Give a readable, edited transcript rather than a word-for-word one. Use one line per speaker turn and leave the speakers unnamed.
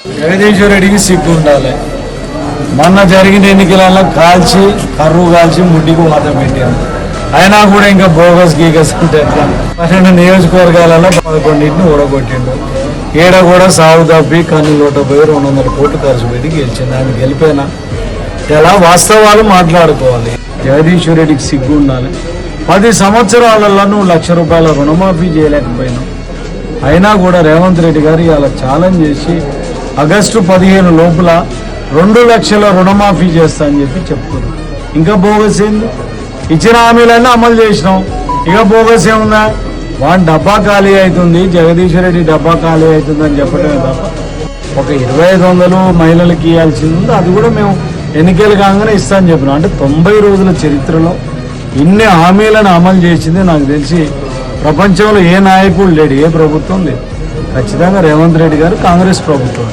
జగదీశ్వర్ రెడ్డికి సిగ్గు ఉండాలి. మొన్న జరిగిన ఎన్నికలలో కర్రు కాల్చి ముడ్డికి వాత పెట్టాను. అయినా కూడా ఇంకా బోగస్ గీగస్ అంటే 12 నియోజకవర్గాలలో 11 ఓడగొట్టిండు. ఈడ కూడా సాగు తప్పి కన్నులోట పోయి 200 కోట్లు ఖర్చు పెట్టి గెలిచింది. ఆయన గెలిపేనా? ఇలా వాస్తవాలు మాట్లాడుకోవాలి. జగదీశ్వర్ రెడ్డికి సిగ్గు ఉండాలి. 10 సంవత్సరాలలో నువ్వు ₹1,00,000 రుణమాఫీ చేయలేకపోయినావు. అయినా కూడా రేవంత్ రెడ్డి గారు ఇలా ఛాలెంజ్ చేసి ఆగస్టు 15 లోపల 2 లక్షల రుణమాఫీ చేస్తా అని చెప్పి చెప్తున్నారు. ఇంకా బోగస్ ఏంది? ఇచ్చిన హామీలన్నీ అమలు చేసినాం. ఇక బోగస్ ఏముందా? వాడి డబ్బా ఖాళీ అవుతుంది, జగదీశ్వర్ రెడ్డి డబ్బా ఖాళీ అవుతుంది అని చెప్పడమే తప్ప ఒక 2500 మహిళలకు ఇవ్వాల్సింది ఉంది. అది కూడా మేము ఎన్నికలు కాగానే ఇస్తా అని చెప్పినాం. అంటే 90 రోజుల చరిత్రలో ఇన్ని హామీలను అమలు చేసింది నాకు తెలిసి ప్రపంచంలో ఏ నాయకుడు లేడు, ఏ ప్రభుత్వం లేదు. ఖచ్చితంగా రేవంత్ రెడ్డి గారు, కాంగ్రెస్ ప్రభుత్వం.